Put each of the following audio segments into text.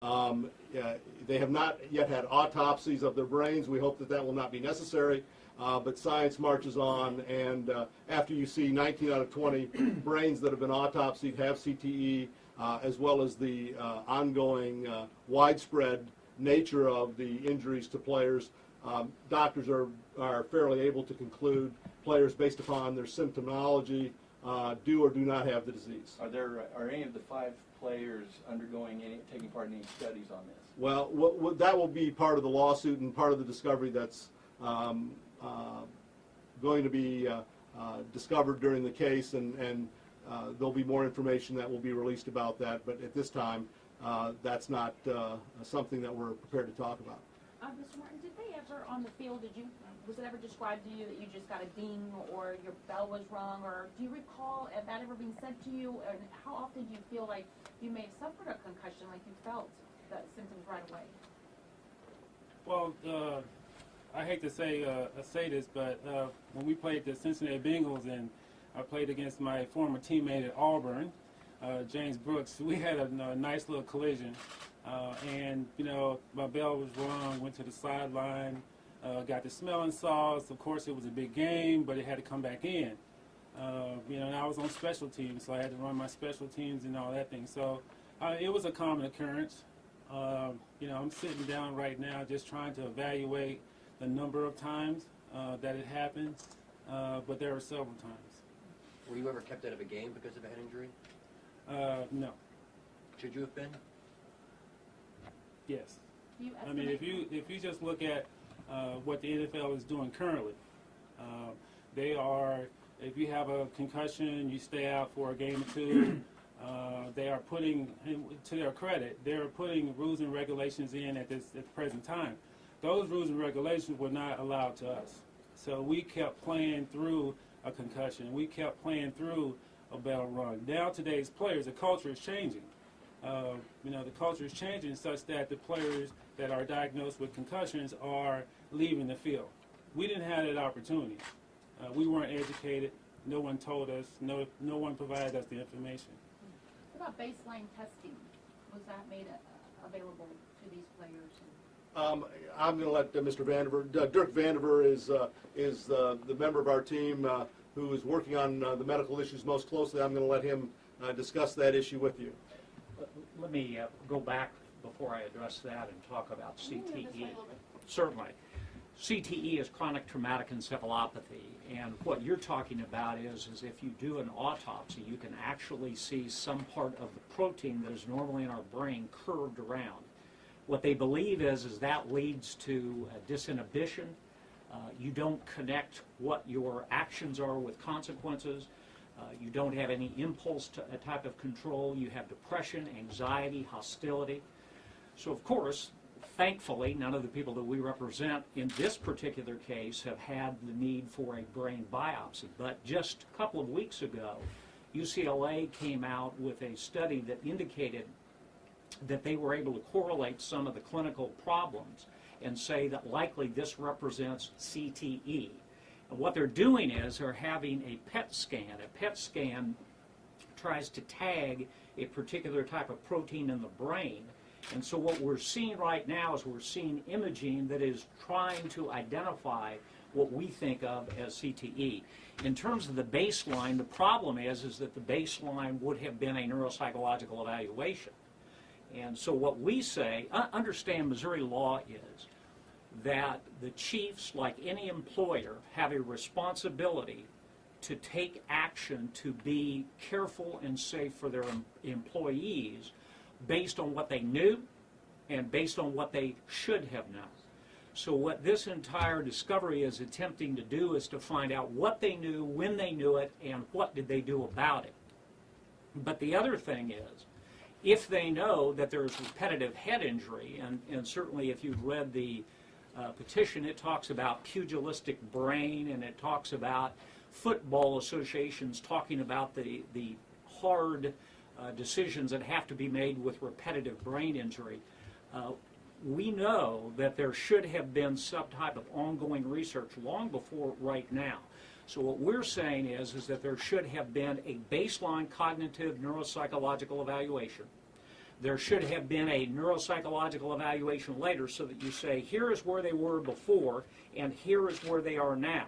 They have not yet had autopsies of their brains. We hope that that will not be necessary. But science marches on, and after you see 19 out of 20 brains that have been autopsied have CTE, as well as the ongoing widespread nature of the injuries to players, doctors are fairly able to conclude players based upon their symptomology do or do not have the disease. Are any of the 5 players taking part in any studies on this? Well, that will be part of the lawsuit and part of the discovery that's going to be discovered during the case, and there'll be more information that will be released about that. But at this time, that's not something that we're prepared to talk about. Mr. Martin, did they ever on the field, was it ever described to you that you just got a ding or your bell was rung, or do you recall that ever being said to you? And how often do you feel like you may have suffered a concussion, like you felt the symptoms right away? Well, I hate to say this, but when we played the Cincinnati Bengals and I played against my former teammate at Auburn, James Brooks, we had a nice little collision. And, my bell was rung, went to the sideline, got the smelling salts. Of course, it was a big game, but it had to come back in. And I was on special teams, so I had to run my special teams and all that thing. So it was a common occurrence. I'm sitting down right now just trying to evaluate the number of times that it happened, but there were several times. Were you ever kept out of a game because of a head injury? No. Should you have been? Yes. I mean, if you just look at what the NFL is doing currently, they are, if you have a concussion, you stay out for a game or two. They are putting, to their credit, they're putting rules and regulations in at the present time. Those rules and regulations were not allowed to us. So we kept playing through a concussion. We kept playing through a bell rung. Now today's players, the culture is changing. The culture is changing such that the players that are diagnosed with concussions are leaving the field. We didn't have that opportunity. We weren't educated. No one told us. No one provided us the information. What about baseline testing? Was that made available to these players? I'm going to let Mr. Vandiver, Dirk Vandiver is the member of our team who is working on the medical issues most closely. I'm going to let him discuss that issue with you. Let me go back before I address that and talk about CTE. Certainly. CTE is chronic traumatic encephalopathy, and what you're talking about is if you do an autopsy, you can actually see some part of the protein that is normally in our brain curved around. What they believe is that leads to disinhibition. You don't connect what your actions are with consequences. You don't have any impulse to a type of control. You have depression, anxiety, hostility. So, of course, thankfully, none of the people that we represent in this particular case have had the need for a brain biopsy. But just a couple of weeks ago, UCLA came out with a study that indicated that they were able to correlate some of the clinical problems and say that likely this represents CTE. And what they're doing is they're having a PET scan. A PET scan tries to tag a particular type of protein in the brain. And so what we're seeing right now is we're seeing imaging that is trying to identify what we think of as CTE. In terms of the baseline, the problem is that the baseline would have been a neuropsychological evaluation. And so what we say, understand Missouri law is that the chiefs, like any employer, have a responsibility to take action to be careful and safe for their employees based on what they knew and based on what they should have known. So what this entire discovery is attempting to do is to find out what they knew, when they knew it, and what did they do about it. But the other thing is, if they know that there's repetitive head injury, and certainly if you've read the petition, it talks about pugilistic brain, and it talks about football associations talking about the hard decisions that have to be made with repetitive brain injury. We know that there should have been some type of ongoing research long before right now. So what we're saying is that there should have been a baseline cognitive neuropsychological evaluation. There should have been a neuropsychological evaluation later so that you say, here is where they were before and here is where they are now.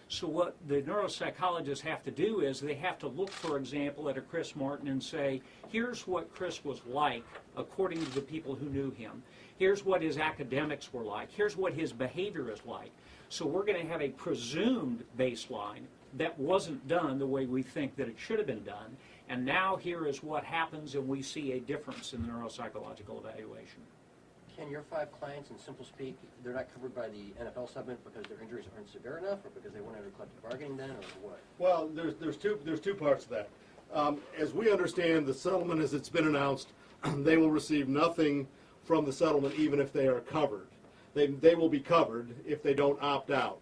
So what the neuropsychologists have to do is they have to look, for example, at a Chris Martin and say, here's what Chris was like according to the people who knew him. Here's what his academics were like. Here's what his behavior is like. So we're going to have a presumed baseline that wasn't done the way we think that it should have been done. And now here is what happens, and we see a difference in the neuropsychological evaluation. Can your 5 clients, in simple speak, they're not covered by the NFL settlement because their injuries aren't severe enough, or because they went under collective bargaining then, or what? Well, there's two parts to that. As we understand the settlement as it's been announced, they will receive nothing from the settlement even if they are covered. They will be covered if they don't opt out.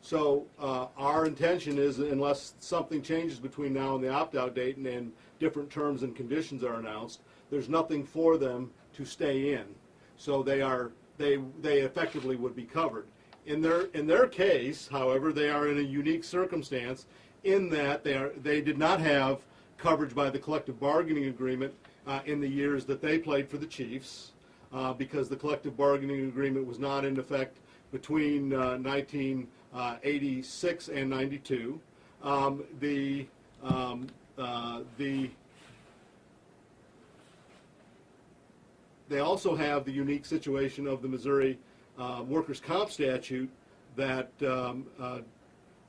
So our intention is, unless something changes between now and the opt-out date and different terms and conditions are announced, there's nothing for them to stay in. So they effectively would be covered. In their case, however, they are in a unique circumstance in that they did not have coverage by the collective bargaining agreement in the years that they played for the Chiefs, because the collective bargaining agreement was not in effect between 1986 and 92. They also have the unique situation of the Missouri workers' comp statute that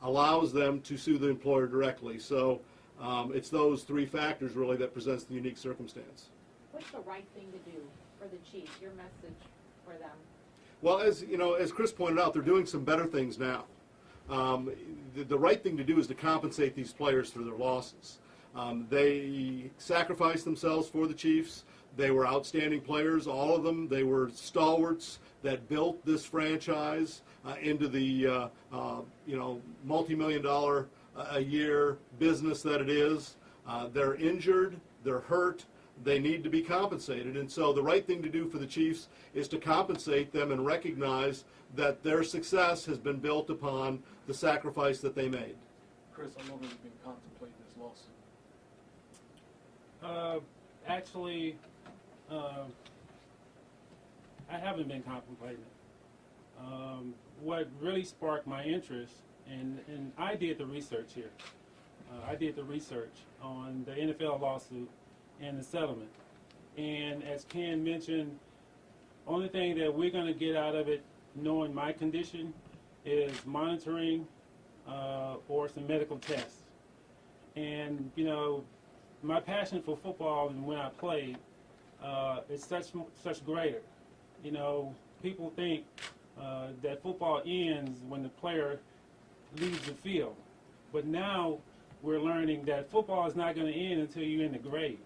allows them to sue the employer directly. So it's those 3 factors really that presents the unique circumstance. What's the right thing to do for the Chiefs? Your message for them? Well, as you know, as Chris pointed out, they're doing some better things now. The right thing to do is to compensate these players for their losses. They sacrificed themselves for the Chiefs. They were outstanding players, all of them. They were stalwarts that built this franchise into the multi-million-dollar a year business that it is. They're injured, they're hurt, they need to be compensated. And so the right thing to do for the Chiefs is to compensate them and recognize that their success has been built upon the sacrifice that they made. Chris, how long have you been contemplating this lawsuit? Actually, I haven't been contemplating it. What really sparked my interest, and I did the research here. I did the research on the NFL lawsuit and the settlement. And as Ken mentioned, only thing that we're going to get out of it, knowing my condition, is monitoring or some medical tests. And, you know, my passion for football and when I played is such greater. You know, people think that football ends when the player leaves the field. But now we're learning that football is not going to end until you're in the grave.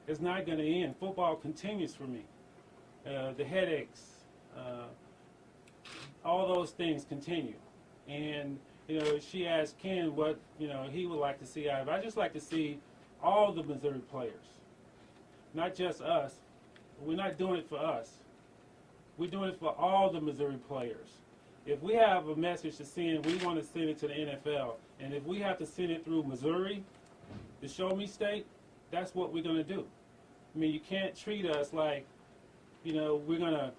It's not going to end. Football continues for me. The headaches, all those things continue. And, you know, she asked Ken what, you know, he would like to see out of it. I just like to see all the Missouri players, not just us. We're not doing it for us. We're doing it for all the Missouri players. If we have a message to send, we want to send it to the NFL. And if we have to send it through Missouri, the Show Me State, that's what we're going to do. I mean, you can't treat us like, you know, we're going to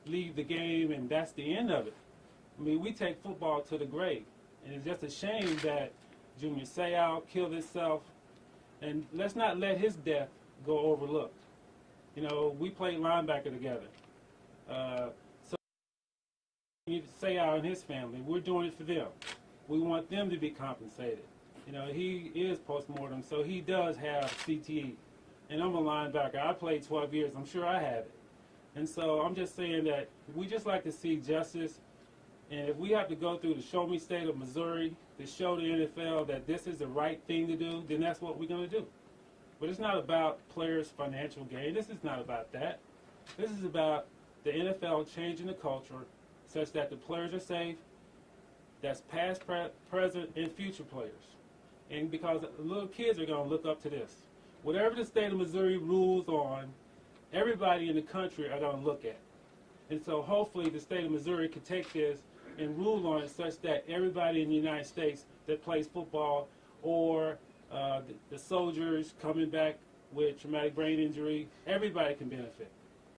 leave the game and that's the end of it. I mean, we take football to the grave. And it's just a shame that Junior Seau killed himself. And let's not let his death go overlooked. You know, we played linebacker together. So Seau and his family, we're doing it for them. We want them to be compensated. You know, he is post-mortem, so he does have CTE. And I'm a linebacker. I played 12 years. I'm sure I have it. And so I'm just saying that we just like to see justice. And if we have to go through the Show Me State of Missouri to show the NFL that this is the right thing to do, then that's what we're going to do. But it's not about players' financial gain. This is not about that. This is about the NFL changing the culture such that the players are safe, that's past, present, and future players. And because little kids are going to look up to this. Whatever the state of Missouri rules on, everybody in the country are going to look at. And so hopefully the state of Missouri can take this and rule on it such that everybody in the United States that plays football or the soldiers coming back with traumatic brain injury, everybody can benefit.